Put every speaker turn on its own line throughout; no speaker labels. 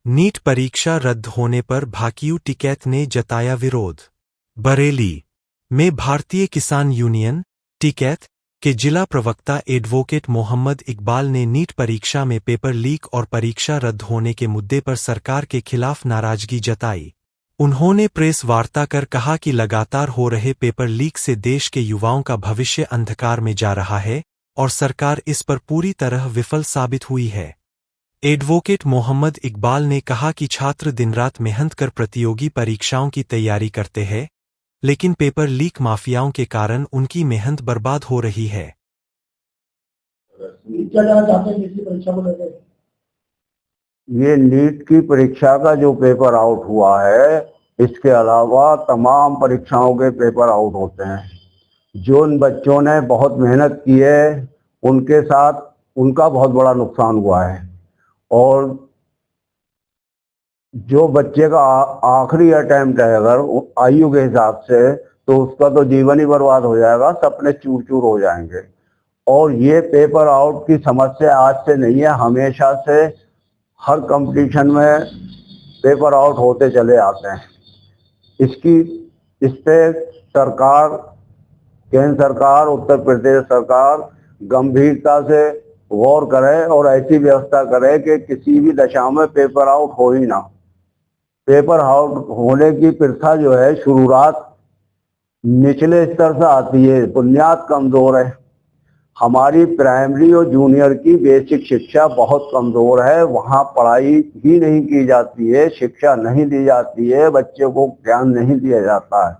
NEET परीक्षा रद्द होने पर भाकियू टिकैत ने जताया विरोध। बरेली में भारतीय किसान यूनियन टिकैत के जिला प्रवक्ता एडवोकेट मोहम्मद इकबाल ने नीट परीक्षा में पेपर लीक और परीक्षा रद्द होने के मुद्दे पर सरकार के खिलाफ नाराजगी जताई। उन्होंने प्रेस वार्ता कर कहा कि लगातार हो रहे पेपर लीक से देश के युवाओं का भविष्य अंधकार में जा रहा है और सरकार इस पर पूरी तरह विफल साबित हुई है। एडवोकेट मोहम्मद इकबाल ने कहा कि छात्र दिनरात मेहनत कर प्रतियोगी परीक्षाओं की तैयारी करते हैं, लेकिन पेपर लीक माफियाओं के कारण उनकी मेहनत बर्बाद हो रही है।
ये नीट की परीक्षा का जो पेपर आउट हुआ है, इसके अलावा तमाम परीक्षाओं के पेपर आउट होते हैं। जो उन बच्चों ने बहुत मेहनत की है उनके साथ उनका बहुत बड़ा नुकसान हुआ है, और जो बच्चे का आखिरी अटेम्प्ट है अगर आयु के हिसाब से, तो उसका तो जीवन ही बर्बाद हो जाएगा, सपने चूर चूर हो जाएंगे। और ये पेपर आउट की समस्या आज से नहीं है, हमेशा से हर कंपटीशन में पेपर आउट होते चले आते हैं। इस पे सरकार, केंद्र सरकार, उत्तर प्रदेश सरकार गंभीरता से गौर करे और ऐसी व्यवस्था करे कि किसी भी दशा में पेपर आउट हो ही ना। पेपर आउट होने की प्रथा जो है शुरुआत निचले स्तर से आती है, बुनियाद कमजोर है। हमारी प्राइमरी और जूनियर की बेसिक शिक्षा बहुत कमजोर है, वहाँ पढ़ाई ही नहीं की जाती है, शिक्षा नहीं दी जाती है, बच्चे को ज्ञान नहीं दिया जाता है।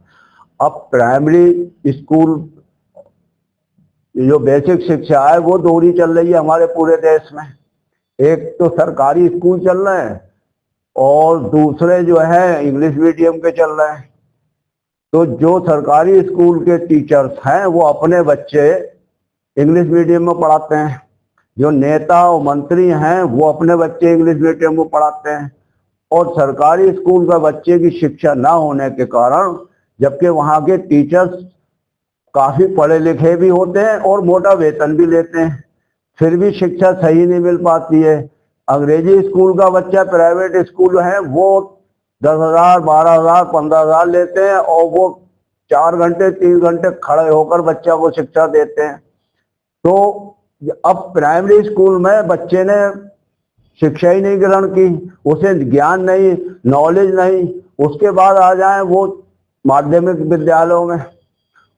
अब प्राइमरी स्कूल जो बेसिक शिक्षा है वो दोहरी चल रही है हमारे पूरे देश में। एक तो सरकारी स्कूल चल रहे हैं और दूसरे जो है इंग्लिश मीडियम के चल रहे हैं। तो जो सरकारी स्कूल के टीचर्स हैं वो अपने बच्चे इंग्लिश मीडियम में पढ़ाते हैं, जो नेता और मंत्री हैं वो अपने बच्चे इंग्लिश मीडियम में पढ़ाते हैं। और सरकारी स्कूल का बच्चे की शिक्षा ना होने के कारण, जबकि वहाँ के टीचर्स काफी पढ़े लिखे भी होते हैं और मोटा वेतन भी लेते हैं, फिर भी शिक्षा सही नहीं मिल पाती है। अंग्रेजी स्कूल का बच्चा प्राइवेट स्कूल है वो 10,000, 12,000, 15,000 लेते हैं और वो 4 घंटे 3 घंटे खड़े होकर बच्चा को शिक्षा देते हैं। तो अब प्राइमरी स्कूल में बच्चे ने शिक्षा ही नहीं ग्रहण की, उसे ज्ञान नहीं, नॉलेज नहीं। उसके बाद आ जाए वो माध्यमिक विद्यालयों में।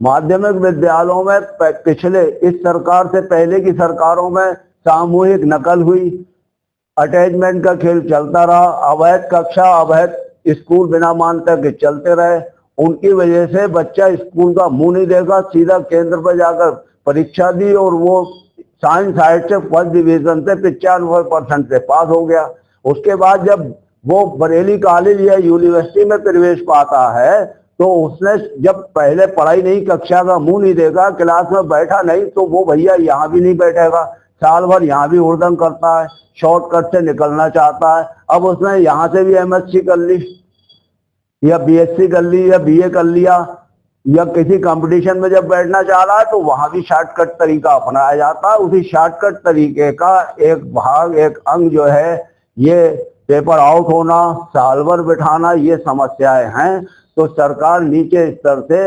माध्यमिक विद्यालयों में पिछले इस सरकार से पहले की सरकारों में सामूहिक नकल हुई, अटैचमेंट का खेल चलता रहा, अवैध कक्षा, अवैध स्कूल बिना मान्यता के चलते रहे। उनकी वजह से बच्चा स्कूल का मुंह नहीं देखा, सीधा केंद्र पर जाकर परीक्षा दी और वो साइंस साइड से फर्स्ट डिवीजन से 95% से पास हो गया। उसके बाद जब वो बरेली कॉलेज या यूनिवर्सिटी में प्रवेश पाता है तो उसने जब पहले पढ़ाई नहीं, कक्षा का मुंह नहीं देखा, क्लास में बैठा नहीं, तो वो भैया यहाँ भी नहीं बैठेगा, साल भर यहाँ भी हुड़दंग करता है, शॉर्टकट से निकलना चाहता है। अब उसने यहाँ से भी एमएससी कर ली या बीएससी कर ली या बीए कर लिया, या किसी कंपटीशन में जब बैठना चाह रहा है तो वहां भी शॉर्टकट तरीका अपनाया जाता है। उसी शॉर्टकट तरीके का एक भाग, एक अंग जो है ये पेपर आउट होना, साल भर बिठाना, ये समस्याएं हैं। तो सरकार नीचे स्तर से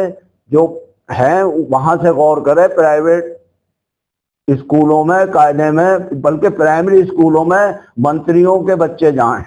जो है वहां से गौर करे, प्राइवेट स्कूलों में कायदे में, बल्कि प्राइमरी स्कूलों में मंत्रियों के बच्चे जाएं,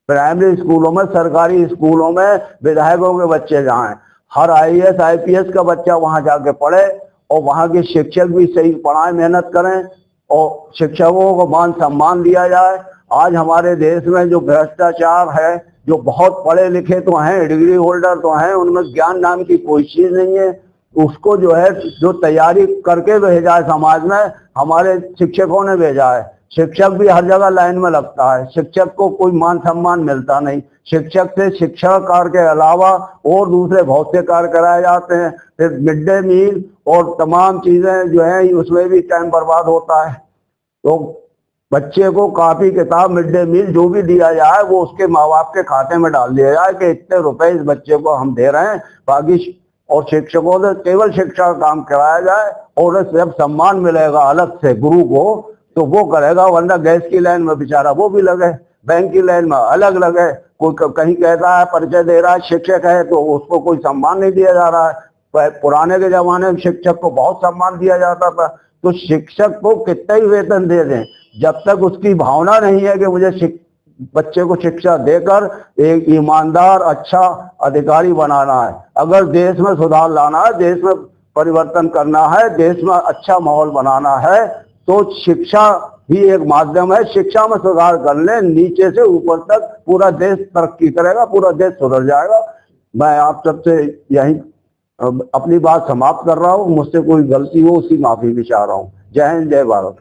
प्राइमरी स्कूलों में, सरकारी स्कूलों में विधायकों के बच्चे जाएं, हर आईएएस आईपीएस का बच्चा वहां जाके पढ़े और वहां के शिक्षक भी सही पढ़ाएं, मेहनत करें और शिक्षकों को मान सम्मान दिया जाए। आज हमारे देश में जो भ्रष्टाचार है, जो बहुत पढ़े लिखे तो हैं, डिग्री होल्डर तो हैं, उनमें ज्ञान नाम की कोई चीज नहीं है, उसको जो है जो तैयारी करके भेजा है समाज में, हमारे शिक्षकों ने भेजा है। शिक्षक भी हर जगह लाइन में लगता है, शिक्षक को कोई मान सम्मान मिलता नहीं। शिक्षक से शिक्षा कार्य के अलावा और दूसरे बहुत से कार्य कराए जाते हैं, फिर मिड डे मील और तमाम चीजें जो है उसमें भी टाइम बर्बाद होता है। तो बच्चे को कॉपी किताब, मिड डे मील जो भी दिया जाए वो उसके माँ बाप के खाते में डाल दिया जाए कि इतने रुपए इस बच्चे को हम दे रहे हैं, बाकी और शिक्षकों से केवल शिक्षा का काम कराया जाए और जब सम्मान मिलेगा अलग से गुरु को तो वो करेगा, वरना गैस की लाइन में बेचारा वो भी लगे। बैंक की लाइन में अलग अलग है। कोई कहीं कहता है परिचय दे रहा है शिक्षक है तो उसको कोई सम्मान नहीं दिया जा रहा है। पुराने के जमाने में शिक्षक को बहुत सम्मान दिया जाता था। तो शिक्षक को कितना ही वेतन दे दें, जब तक उसकी भावना नहीं है कि मुझे बच्चे को शिक्षा देकर एक ईमानदार अच्छा अधिकारी बनाना है, अगर देश में सुधार लाना है, देश में परिवर्तन करना है, देश में अच्छा माहौल बनाना है, तो शिक्षा ही एक माध्यम है। शिक्षा में सुधार कर ले, नीचे से ऊपर तक पूरा देश तरक्की करेगा, पूरा देश सुधर जाएगा। मैं आप सबसे यही अपनी बात समाप्त कर रहा हूँ। मुझसे कोई गलती हो उसकी माफी भी चाह रहा हूँ। जय हिंद, जय भारत।